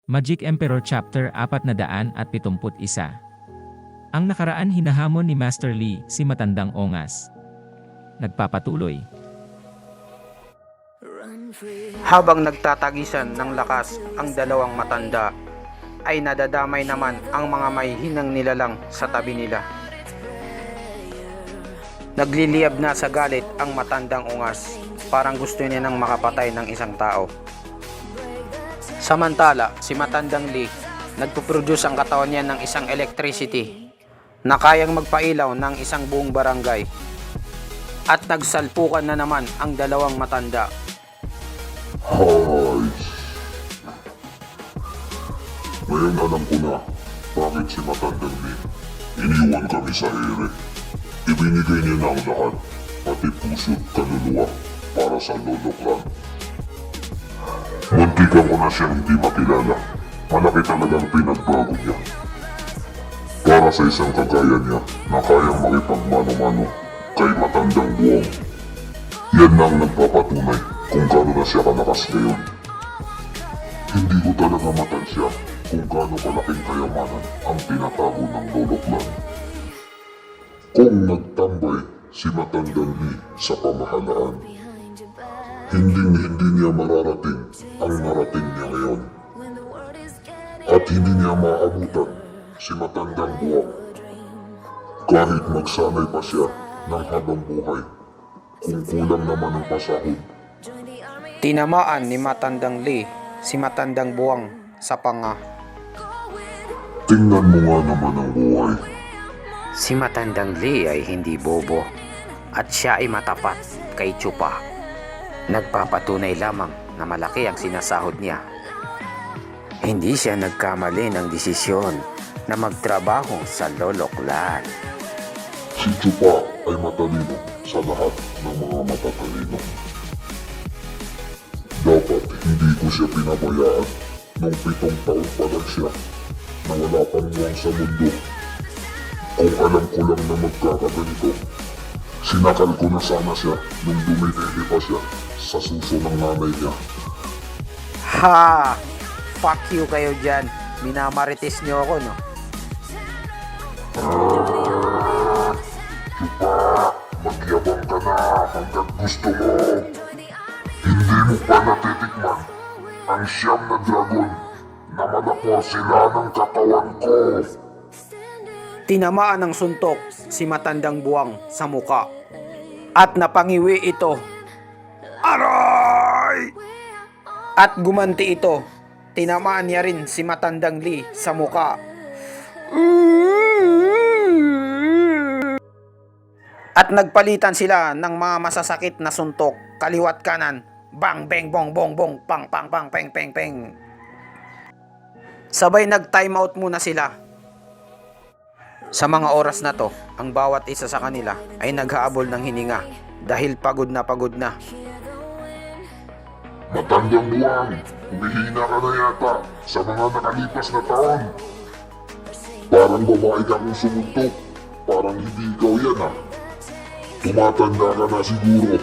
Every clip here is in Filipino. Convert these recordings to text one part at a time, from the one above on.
Magic Emperor Chapter 471. Ang nakaraan hinahamon ni Master Lee si Matandang Ongas. Nagpapatuloy. Habang nagtatagisan ng lakas ang dalawang matanda, ay nadadamay naman ang mga may hinang nilalang sa tabi nila. Nagliliyab na sa galit ang Matandang Ongas, parang gusto niya nang makapatay ng isang tao. Samantala, si Matandang Lee, nagpuproduce ang katawan niya ng isang electricity na kayang magpailaw ng isang buong barangay. At nagsalpukan na naman ang dalawang matanda. Hay! Ngayon alam ko na bakit si Matandang Lee iniwan kami sa ere. Ibinigay niya na ang lahat, pati puso't kaluluwa para sa Lolo Clan. Muntikan ko na siyang hindi makilala. Malaki talagang pinagbago niya. Para sa isang kagaya niya na kayang makipagmano-mano kay Matandang Buwang. Yan na ang nagpapatunay kung gaano na siya kalakas ngayon. Hindi ko talaga matansya kung gaano kalaking kayamanan ang tinatago ng Lolo Clan. Kung nagtambay si Matandang Lee sa pamahalaan, hindi niya mararating ang narating niya ngayon. At hindi niya maabutan si Matandang Buwang kahit magsanay pa siya ng habang buhay kung kulang naman ang pasahod. Tinamaan ni Matandang Lee si Matandang Buwang sa panga. Tingnan mo nga naman ang buhay. Si Matandang Lee ay hindi bobo at siya ay matapat kay Chupa. Nagpapatunay lamang na malaki ang sinasahod niya. Hindi siya nagkamali ng desisyon na magtrabaho sa Lolo Clan. Si Chupa ay matalino sa lahat ng mga matatalino. Dapat hindi ko siya pinabayaan nung 7 taon pa lang siya na wala pang buwang sa mundo. Kung alam ko lang na magkakaganito, sinakal ko na sana siya nung dumidede pa siya sa suso ng nanay niya. Ha! Fuck you kayo dyan. Minamarites niyo ako, no? Chupa, magyabang ka na hanggang gusto mo. Hindi mo pa natitikman ang siyam na dragon na madapor sila ng katawan ko. Tinamaan ng suntok si Matandang Buwang sa muka at napangiwi ito. Aray! At gumanti ito. Tinamaan niya rin si Matandang Lee sa muka. At nagpalitan sila ng mga masasakit na suntok, kaliwat kanan. Bang beng bong bong bong pang pang pang peng peng peng. Sabay nag-time out muna sila. Sa mga oras na to, ang bawat isa sa kanila ay naghahabol ng hininga dahil pagod na pagod na. Matandang Buwang, humihina ka na yata sa mga nakalipas na taon. Parang babae ka kung sumuntok. Parang hindi ikaw yan ah. Tumatanda ka na siguro.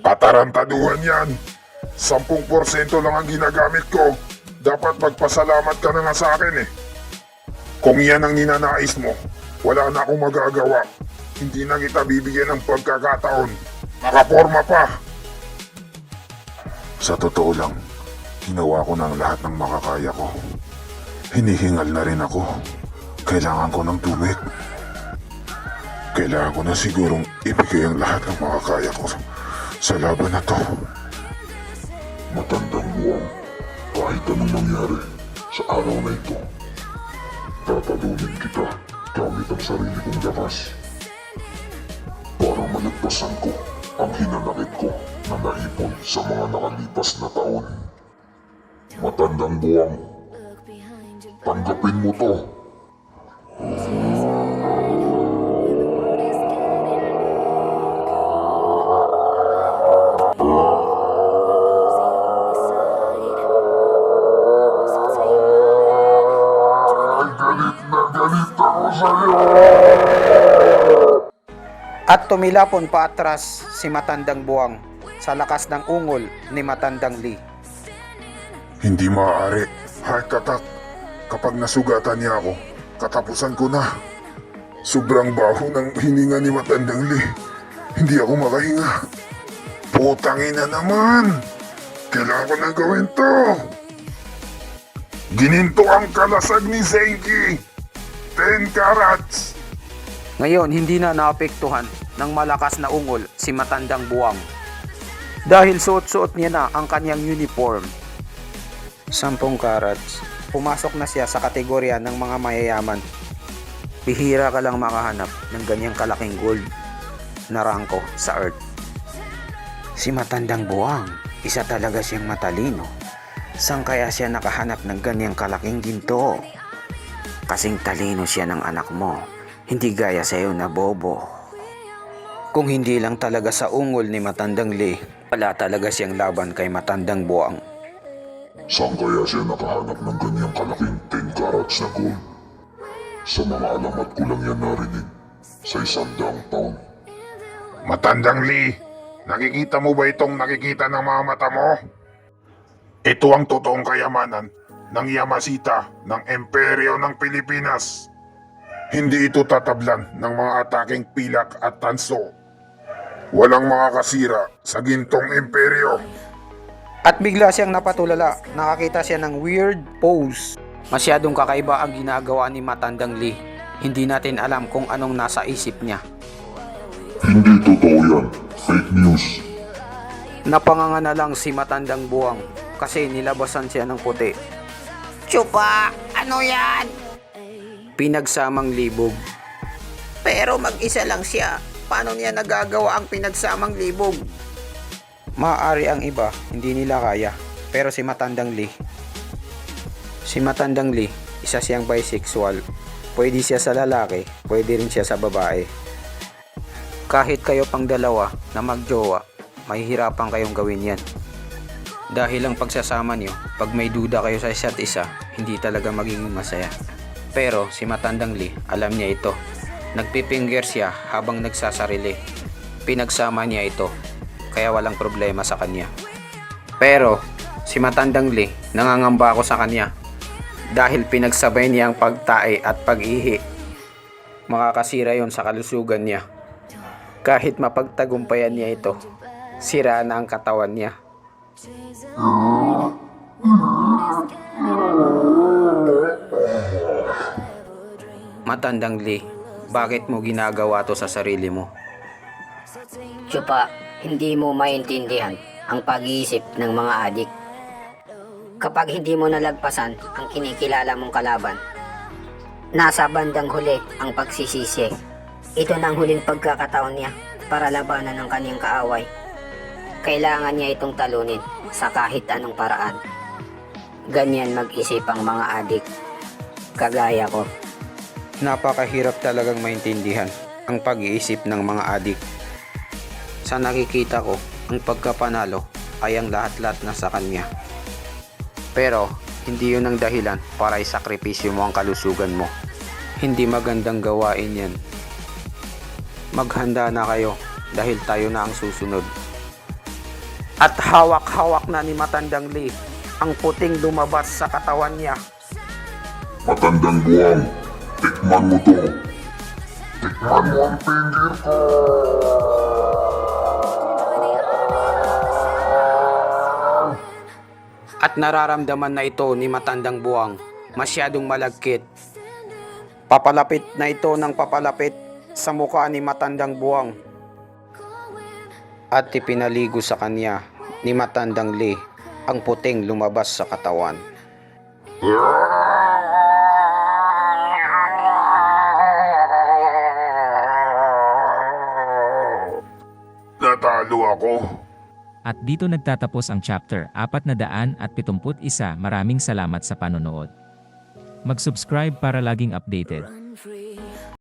Katarantaduhan yan. 10% lang ang ginagamit ko. Dapat magpasalamat ka na nga sa akin eh. Kung yan ang ninanais mo, wala na akong magagawa. Hindi na kita bibigyan ng pagkakataon. Nakaporma pa. Sa totoo lang, ginawa ko ng lahat ng makakaya ko. Hinihingal na rin ako. Kailangan ko ng tubig. Kailangan ko na sigurong ibigay ang lahat ng makakaya ko sa laban na to. Matandang Buwang, kahit anong mangyari sa araw na ito, tatalunin kita gamit ang sarili kong lakas para malagpasan ko ang hinanakit ko na naipon sa mga nakalipas na taon. Matandang Buwang, tanggapin mo to. Galit ako sa'yo! At tumilapon pa atras si Matandang Buwang sa lakas ng ungol ni Matandang Lee. Hindi maaari. Heart attack. Kapag nasugatan niya ako, katapusan ko na. Sobrang baho ng hininga ni Matandang Lee. Hindi ako makahinga. Putangin na naman! Kailangan ko na gawin to! Gininto ang kalasag ni Zenki! 10 carats! Ngayon, hindi na naapektuhan ng malakas na ungol si Matandang Buwang. Dahil suot-suot niya na ang kanyang uniform. 10 carats. Pumasok na siya sa kategorya ng mga mayayaman. Bihira ka lang makahanap ng ganyang kalaking gold na rangko sa Earth. Si Matandang Buwang, isa talaga siyang matalino. Saan kaya siya nakahanap ng ganyang kalaking ginto? Kasing talino siya ng anak mo, hindi gaya sa iyo na bobo. Kung hindi lang talaga sa ungol ni Matandang Lee, wala talaga siyang laban kay Matandang Buwang. Saan kaya siya nakahanap ng ganyang kalaking 10 carats na gold? Sa mga alamat ko lang yan narinig sa 100 taon. Matandang Lee, nakikita mo ba itong nakikita ng mga mata mo? Ito ang totoong kayamanan ng Yamashita ng Imperyo ng Pilipinas. Hindi ito tatablan ng mga ataking pilak at tanso. Walang mga kasira sa gintong imperyo. At bigla siyang napatulala, nakakita siya ng weird pose. Masyadong kakaiba ang ginagawa ni Matandang Lee. Hindi natin alam kung anong nasa isip niya. Hindi totoo yan. Fake news. Napanganga na lang si Matandang Buwang kasi nilabasan siya ng puti. Chupa! Ano yan? Pinagsamang libog. Pero mag-isa lang siya. Paano niya nagagawa ang pinagsamang libog? Maaari ang iba, hindi nila kaya. Pero si Matandang Lee. Si Matandang Lee, isa siyang bisexual. Pwede siya sa lalaki, pwede rin siya sa babae. Kahit kayo pang dalawa na magjowa, mahihirapan kayong gawin yan. Dahil ang pagsasama niyo, pag may duda kayo sa isa't isa, hindi talaga magiging masaya. Pero si Matandang Lee, alam niya ito. Nagpipinger siya habang nagsasarili. Pinagsama niya ito, kaya walang problema sa kanya. Pero si Matandang Lee, nangangamba ako sa kanya. Dahil pinagsabay niya ang pagtae at pag-ihi. Makakasira yon sa kalusugan niya. Kahit mapagtagumpayan niya ito, sira na ang katawan niya. Matandang Lee, bakit mo ginagawa to sa sarili mo? Chupa, hindi mo maintindihan ang pag-iisip ng mga adik. Kapag hindi mo nalagpasan ang kinikilala mong kalaban, nasa bandang huli ang pagsisisi. Ito na ang huling pagkakataon niya para labanan ang kanyang kaaway. Kailangan niya itong talunin sa kahit anong paraan. Ganyan mag-isip ang mga adik, kagaya ko. Napakahirap talagang maintindihan ang pag-iisip ng mga adik. Sa nakikita ko, ang pagkapanalo ay ang lahat-lahat na sa kanya. Pero hindi yun ang dahilan para isakripisyo mo ang kalusugan mo. Hindi magandang gawain yan. Maghanda na kayo dahil tayo na ang susunod. At hawak-hawak na ni Matandang Lee ang puting lumabas sa katawan niya. Matandang Buwang, tikman mo to. Tikman mo ang finger ko. At nararamdaman na ito ni Matandang Buwang, masyadong malagkit. Papalapit na ito ng papalapit sa mukha ni Matandang Buwang. At ipinaligo sa kanya ni Matandang Lee ang puting lumabas sa katawan. Natalo ako. At dito nagtatapos ang chapter 471. Maraming salamat sa panonood. Mag-subscribe para laging updated.